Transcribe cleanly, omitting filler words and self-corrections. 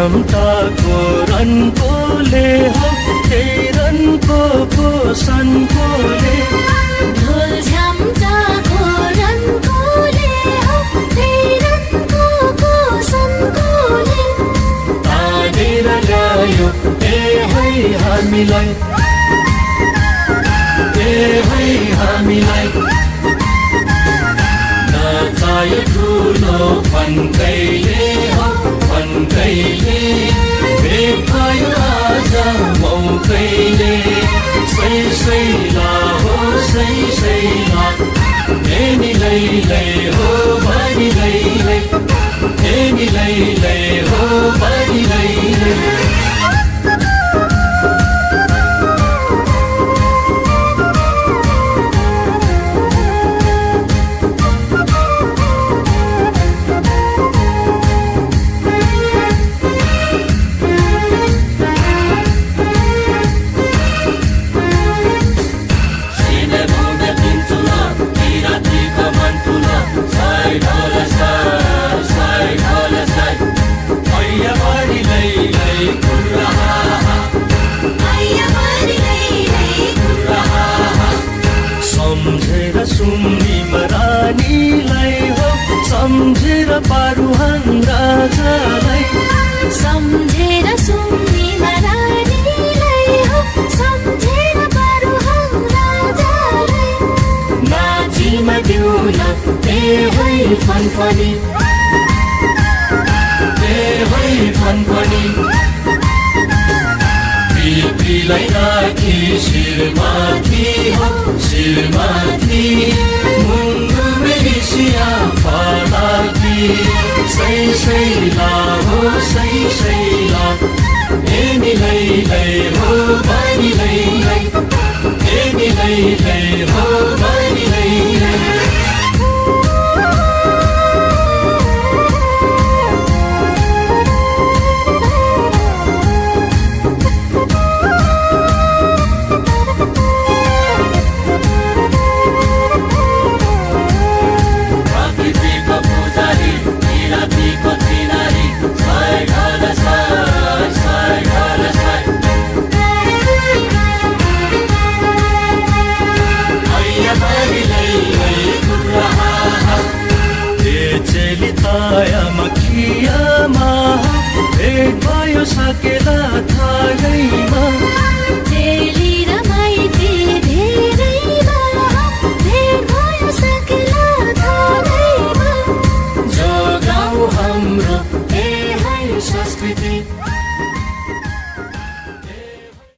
झ्याम्टाको रन्कोले हो त्यही रन्को पोसनकोले ढोल झ्याम्टाको रन्कोले हो त्यही रन्को पोसनकोले तानेर ल्यायो हामीलाई नचायो ठुलो फन्कैले हो फन्कैले भेटायो आज मौकैले सैला हो सैला हेनी लै हो बनी लै हेनी लै हो बनी लै सम्झेर सुम्निमा रानीलाई हो सम्झेर पारुहाङ राजालाई सम्झेर सुम्निमा रानीलाई हो सम्झेर पारुहाङ राजालाई नाचिमा दिउन फनफनी फनफनी पितृलाई राखी शिरमाथि हो शिरमाथि मुन्डु मेरिसिया फालाकी सैला हो सैला हेनी लै हो बनी लै हेनी लै हो बनी लै मखियामा भेट भयो सके